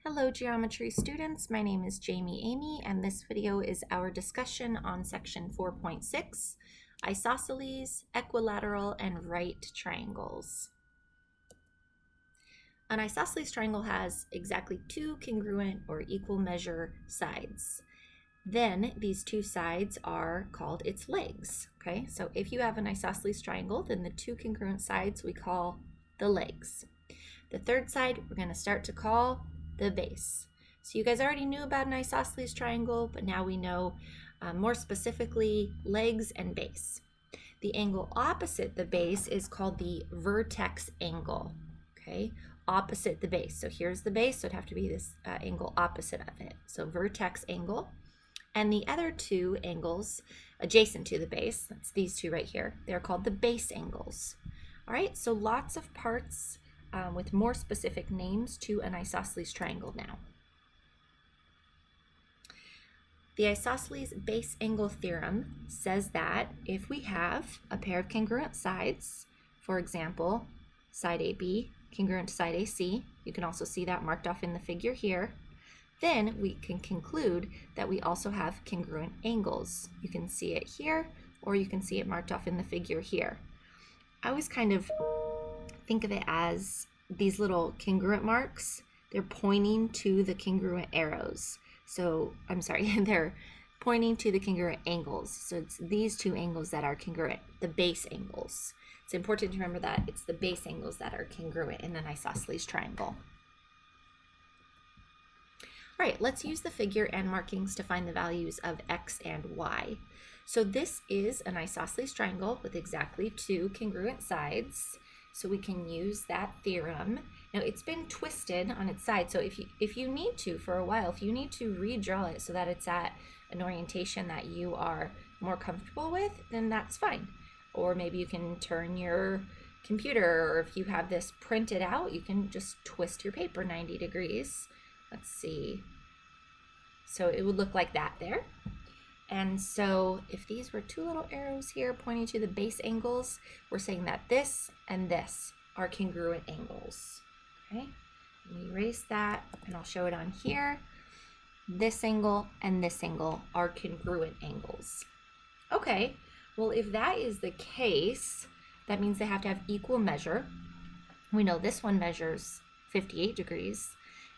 Hello geometry students, my name is Jami and this video is our discussion on section 4.6, isosceles, equilateral, and right triangles. An isosceles triangle has exactly two congruent or equal measure sides. Then these two sides are called its legs, okay? So if you have an isosceles triangle, then the two congruent sides we call the legs. The third side we're going to start to call the base. So you guys already knew about an isosceles triangle, but now we know more specifically legs and base. The angle opposite the base is called the vertex angle, okay? Opposite the base. So here's the base, so it'd have to be this angle opposite of it. So vertex angle. And the other two angles adjacent to the base, that's these two right here, they're called the base angles. All right, so lots of parts with more specific names to an isosceles triangle now. The isosceles base angle theorem says that if we have a pair of congruent sides, for example, side AB congruent to side AC, you can also see that marked off in the figure here, then we can conclude that we also have congruent angles. You can see it here, or you can see it marked off in the figure here. I always kind of think of it as these little congruent marks. They're pointing to the congruent arrows. So, I'm sorry, they're pointing to the congruent angles. So it's these two angles that are congruent, the base angles. It's important to remember that it's the base angles that are congruent in an isosceles triangle. All right, let's use the figure and markings to find the values of x and y. So this is an isosceles triangle with exactly two congruent sides. So we can use that theorem. Now it's been twisted on its side, so if you need to for a while, if you need to redraw it so that it's at an orientation that you are more comfortable with, then that's fine. Or maybe you can turn your computer, or if you have this printed out, you can just twist your paper 90 degrees. Let's see. So it would look like that there. And so if these were two little arrows here pointing to the base angles, we're saying that this and this are congruent angles. Okay, let me erase that and I'll show it on here. This angle and this angle are congruent angles. Okay, well, if that is the case, that means they have to have equal measure. We know this one measures 58 degrees,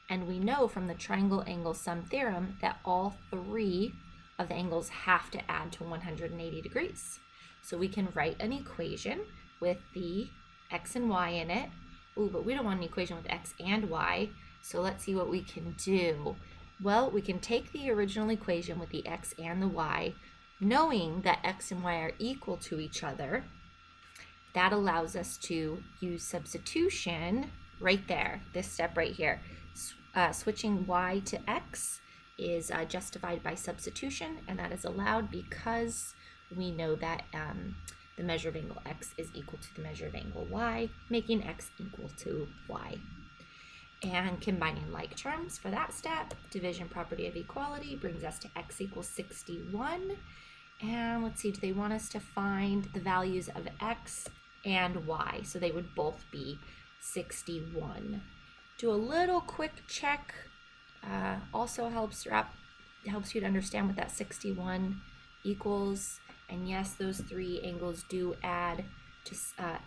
and we know from the triangle angle sum theorem that all three of the angles have to add to 180 degrees. So we can write an equation with the x and y in it. Ooh, but we don't want an equation with x and y, so let's see what we can do. Well, we can take the original equation with the x and the y, knowing that x and y are equal to each other. That allows us to use substitution right there, this step right here. Switching y to x is justified by substitution, and that is allowed because we know that the measure of angle x is equal to the measure of angle y, making x equal to y. And combining like terms for that step, division property of equality brings us to x equals 61. And let's see, do they want us to find the values of x and y? So they would both be 61. Do a little quick check. Also helps you to understand what that 61 equals. And yes, those three angles do add to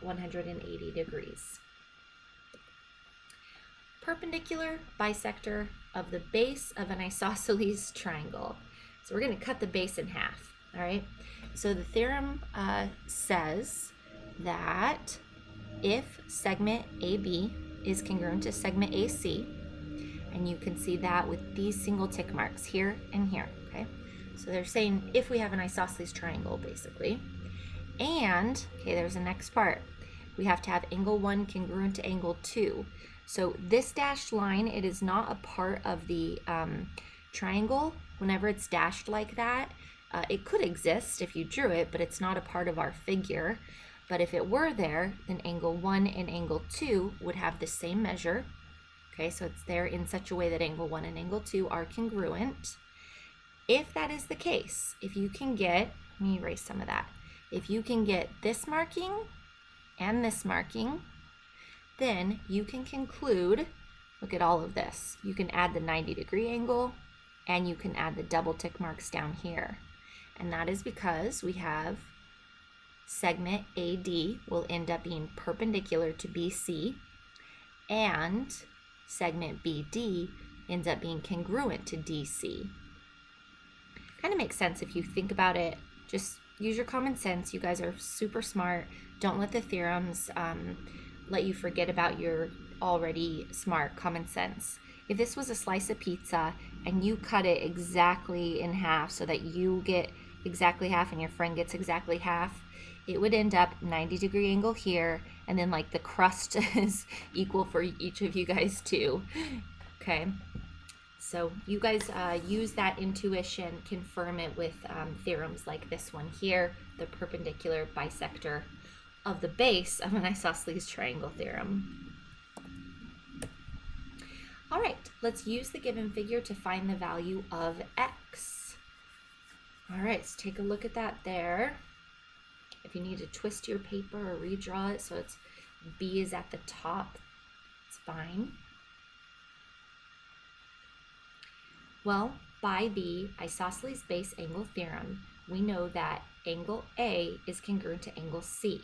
180 degrees. Perpendicular bisector of the base of an isosceles triangle. So we're going to cut the base in half. All right. So the theorem says that if segment AB is congruent to segment AC, and you can see that with these single tick marks here and here, okay? So they're saying if we have an isosceles triangle, basically. And, okay, there's the next part. We have to have angle 1 congruent to angle 2. So this dashed line, it is not a part of the triangle. Whenever it's dashed like that, it could exist if you drew it, but it's not a part of our figure. But if it were there, then angle 1 and angle 2 would have the same measure. Okay, so it's there in such a way that angle 1 and angle 2 are congruent. If that is the case, if you can get, let me erase some of that. If you can get this marking and this marking, then you can conclude look at all of this. You can add the 90-degree angle, and you can add the double tick marks down here. And that is because we have segment AD will end up being perpendicular to BC, and segment BD ends up being congruent to DC. Kind of makes sense if you think about it. Just use your common sense. You guys are super smart. Don't let the theorems let you forget about your already smart common sense. If this was a slice of pizza and you cut it exactly in half so that you get exactly half and your friend gets exactly half, it would end up 90-degree angle here, and then like the crust is equal for each of you guys too. Okay, so you guys use that intuition, confirm it with theorems like this one here, the perpendicular bisector of the base of an isosceles triangle theorem. All right, let's use the given figure to find the value of x. All right, let's take a look at that there. If you need to twist your paper or redraw it so it's B is at the top, it's fine. Well, by the isosceles base angle theorem, we know that angle A is congruent to angle C.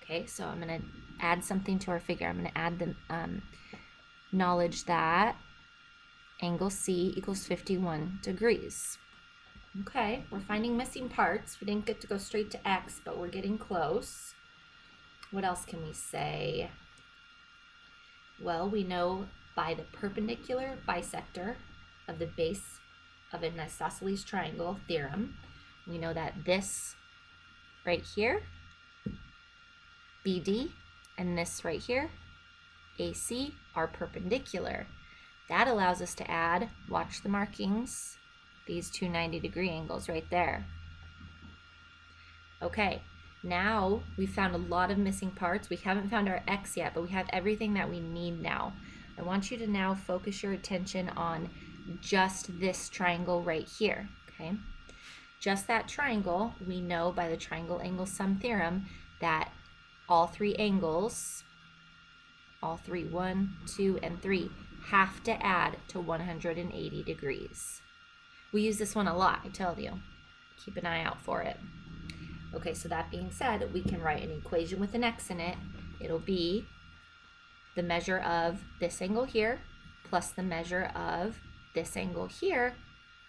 Okay, so I'm going to add something to our figure. I'm going to add the knowledge that angle C equals 51 degrees. Okay, we're finding missing parts. We didn't get to go straight to X, but we're getting close. What else can we say? Well, we know by the perpendicular bisector of the base of an isosceles triangle theorem, we know that this right here, BD, and this right here, AC, are perpendicular. That allows us to add, watch the markings, these two 90-degree angles right there. Okay, now we've found a lot of missing parts. We haven't found our X yet, but we have everything that we need now. I want you to now focus your attention on just this triangle right here, okay? Just that triangle, we know by the triangle angle sum theorem that all three angles, all three, 1, 2, and 3, have to add to 180 degrees. We use this one a lot, I tell you. Keep an eye out for it. Okay, so that being said, we can write an equation with an x in it. It'll be the measure of this angle here plus the measure of this angle here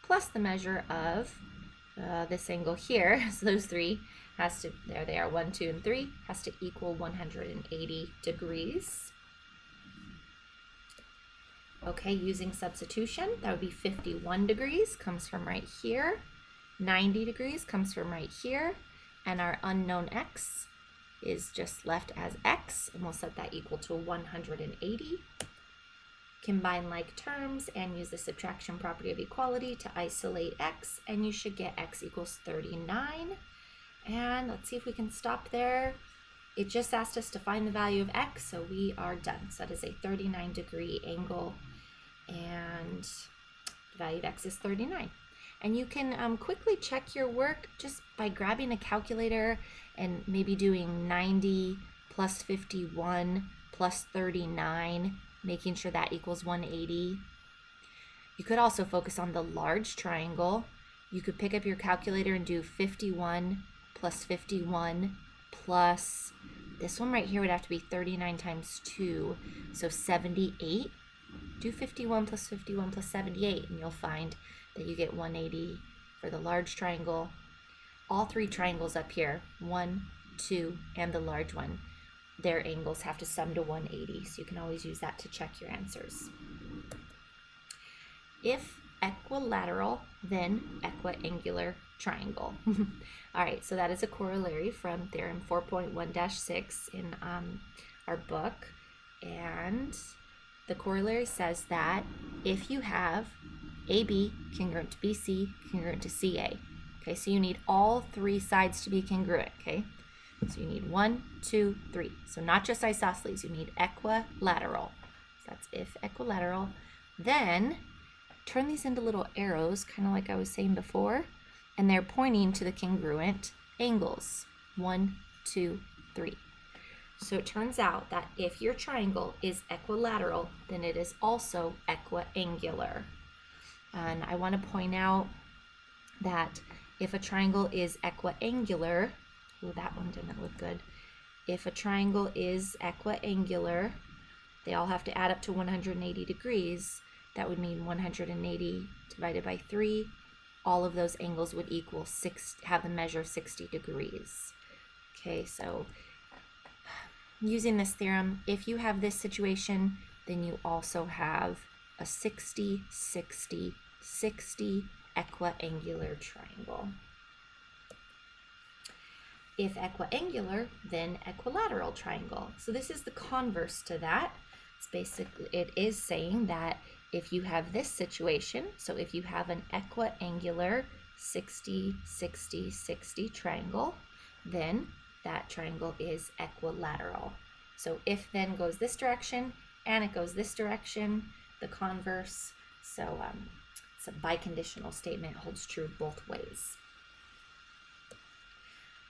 plus the measure of this angle here. So those three has to, there they are, 1, 2, and 3, has to equal 180 degrees. Okay, using substitution, that would be 51 degrees, comes from right here. 90 degrees comes from right here. And our unknown x is just left as x, and we'll set that equal to 180. Combine like terms and use the subtraction property of equality to isolate x, and you should get x equals 39. And let's see if we can stop there. It just asked us to find the value of x, so we are done. So that is a 39-degree angle, and the value of x is 39. And you can quickly check your work just by grabbing a calculator and maybe doing 90 plus 51 plus 39, making sure that equals 180. You could also focus on the large triangle. You could pick up your calculator and do 51 plus 51 plus, this one right here would have to be 39 times 2, so 78. Do 51 plus 51 plus 78, and you'll find that you get 180 for the large triangle. All three triangles up here, 1, 2, and the large one, their angles have to sum to 180, so you can always use that to check your answers. If equilateral, then equiangular triangle. All right, so that is a corollary from theorem 4.1-6 in our book, and the corollary says that if you have AB congruent to BC congruent to CA, okay, so you need all three sides to be congruent, okay? So you need 1, 2, 3. So not just isosceles, you need equilateral. So that's if equilateral. Then turn these into little arrows, kind of like I was saying before, and they're pointing to the congruent angles. 1, 2, 3. So it turns out that if your triangle is equilateral, then it is also equiangular. And I want to point out that if a triangle is equiangular, oh, that one didn't look good. If a triangle is equiangular, they all have to add up to 180 degrees. That would mean 180 divided by 3. All of those angles would equal have the measure 60 degrees. Okay, so using this theorem, if you have this situation, then you also have a 60, 60, 60 equiangular triangle. If equiangular, then equilateral triangle. So this is the converse to that. It's basically, it is saying that if you have this situation, so if you have an equiangular 60, 60, 60 triangle, then that triangle is equilateral. So if then goes this direction and it goes this direction, the converse. So it's a biconditional statement, holds true both ways.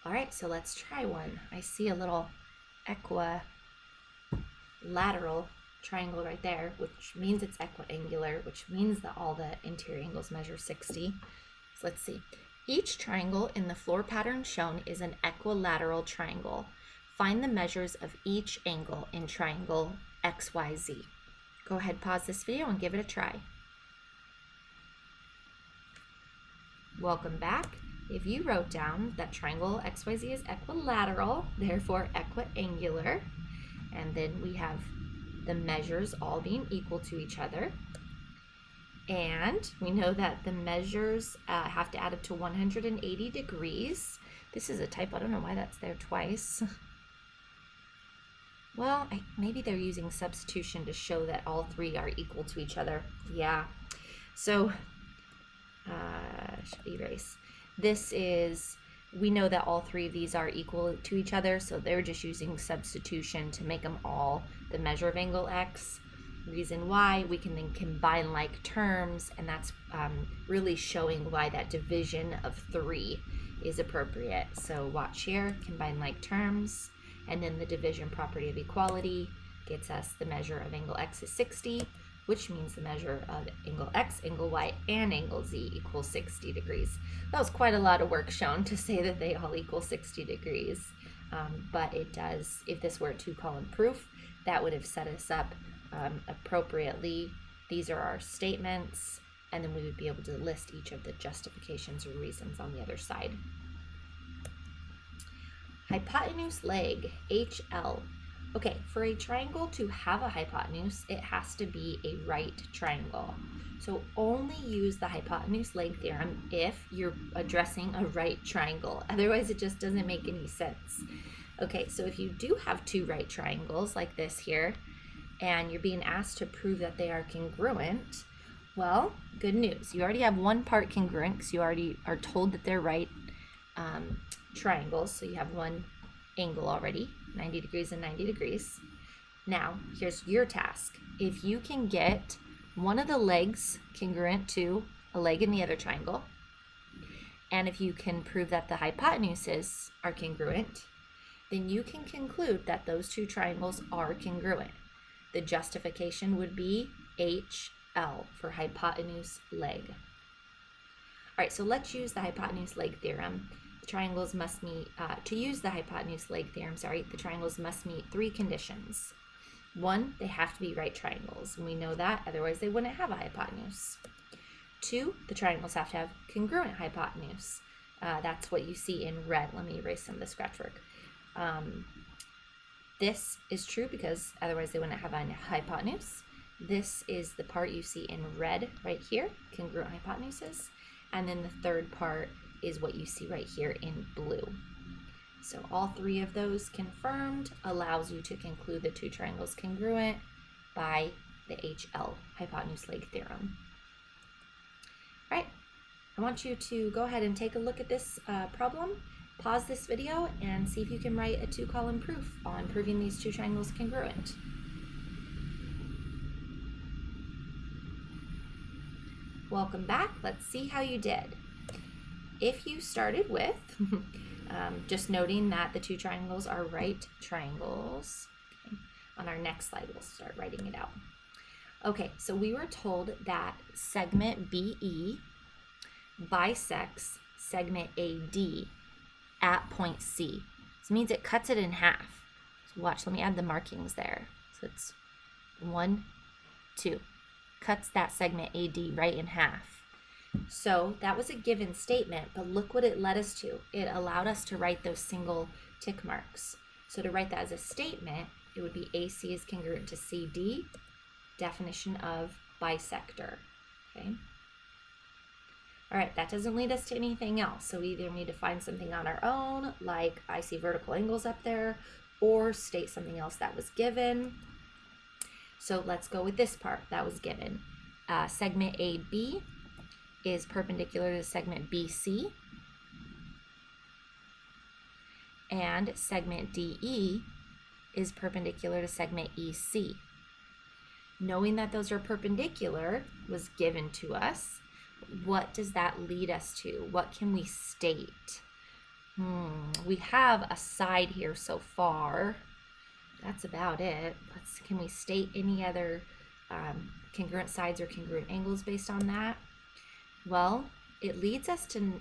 All right, so let's try one. I see a little equilateral triangle right there, which means it's equiangular, which means that all the interior angles measure 60. So let's see. Each triangle in the floor pattern shown is an equilateral triangle. Find the measures of each angle in triangle XYZ. Go ahead, pause this video and give it a try. Welcome back. If you wrote down that triangle XYZ is equilateral, therefore equiangular, and then we have the measures all being equal to each other, and we know that the measures have to add up to 180 degrees. This is a typo. I don't know why that's there twice. Well, maybe they're using substitution to show that all three are equal to each other. Yeah. So, should erase. This is, we know that all three of these are equal to each other, so they're just using substitution to make them all the measure of angle X. Reason why, we can then combine like terms, and that's really showing why that division of 3 is appropriate. So watch here, combine like terms, and then the division property of equality gets us the measure of angle X is 60, which means the measure of angle X, angle Y, and angle Z equals 60 degrees. That was quite a lot of work shown to say that they all equal 60 degrees. But it does, if this were a 2-column proof, that would have set us up appropriately. These are our statements, and then we would be able to list each of the justifications or reasons on the other side. Hypotenuse leg, H-L. Okay, for a triangle to have a hypotenuse, it has to be a right triangle. So only use the hypotenuse leg theorem if you're addressing a right triangle. Otherwise, it just doesn't make any sense. Okay, so if you do have two right triangles like this here, and you're being asked to prove that they are congruent, well, good news. You already have one part congruent because you already are told that they're right triangles. So you have one angle already, 90 degrees and 90 degrees. Now, here's your task. If you can get one of the legs congruent to a leg in the other triangle, and if you can prove that the hypotenuses are congruent, then you can conclude that those two triangles are congruent. The justification would be H-L for hypotenuse leg. All right, so let's use the hypotenuse leg theorem. The triangles must meet, to use the hypotenuse leg theorem, the triangles must meet 3 conditions. 1, they have to be right triangles, and we know that, otherwise they wouldn't have a hypotenuse. 2, the triangles have to have congruent hypotenuse. That's what you see in red. Let me erase some of the scratch work. This is true because otherwise they wouldn't have a hypotenuse. This is the part you see in red right here, congruent hypotenuses. And then the third part is what you see right here in blue. So all 3 of those confirmed allows you to conclude the 2 triangles congruent by the H-L hypotenuse leg theorem. All right, I want you to go ahead and take a look at this problem. Pause this video and see if you can write a 2-column proof on proving these 2 triangles congruent. Welcome back. Let's see how you did. if you started with, just noting that the two triangles are right triangles. Okay. On our next slide, we'll start writing it out. Okay, so we were told that segment BE bisects segment AD at point C. This means it cuts it in half. So watch, let me add the markings there. So it's 1, 2. Cuts that segment AD right in half. So that was a given statement, but look what it led us to. It allowed us to write those single tick marks. So to write that as a statement, it would be AC is congruent to CD, definition of bisector. Okay. All right, that doesn't lead us to anything else. So we either need to find something on our own, like I see vertical angles up there, or state something else that was given. So let's go with this part that was given. Segment AB is perpendicular to segment BC, and segment DE is perpendicular to segment EC. Knowing that those are perpendicular was given to us. What does that lead us to? What can we state? We have a side here so far. That's about it. Can we state any other congruent sides or congruent angles based on that? Well, it leads us to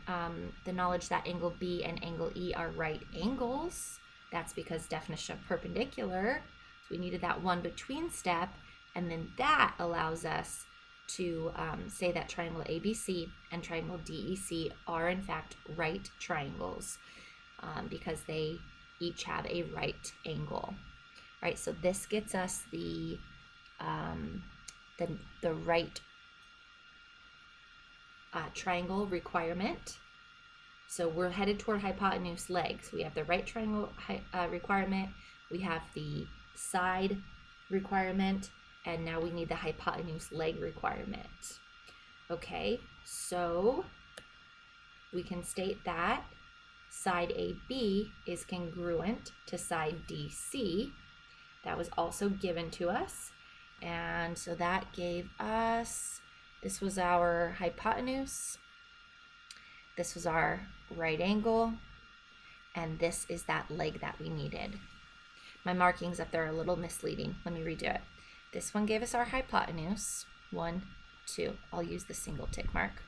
the knowledge that angle B and angle E are right angles. That's because definition of perpendicular. So we needed that one between step, and then that allows us to say that triangle ABC and triangle DEC are in fact right triangles because they each have a right angle. All right, so this gets us the right triangle requirement. So we're headed toward hypotenuse leg. So we have the right triangle requirement, we have the side requirement, and now we need the hypotenuse leg requirement. Okay, so we can state that side AB is congruent to side DC. That was also given to us. And so that gave us, this was our hypotenuse, this was our right angle, and this is that leg that we needed. My markings up there are a little misleading. Let me redo it. This one gave us our hypotenuse, 1, 2. I'll use the single tick mark.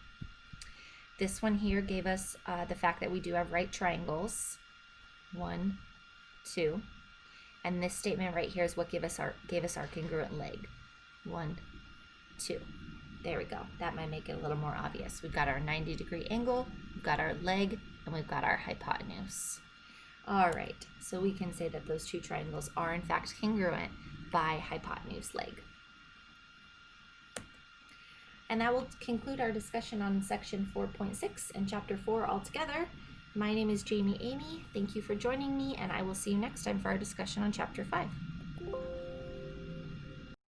This one here gave us the fact that we do have right triangles, 1, 2. And this statement right here is what gave us our congruent leg, 1, 2. There we go. That might make it a little more obvious. We've got our 90-degree angle, we've got our leg, and we've got our hypotenuse. All right, so we can say that those two triangles are in fact congruent by hypotenuse leg. And that will conclude our discussion on section 4.6 and chapter 4 altogether. My name is Jami Emigh. Thank you for joining me, and I will see you next time for our discussion on chapter 5.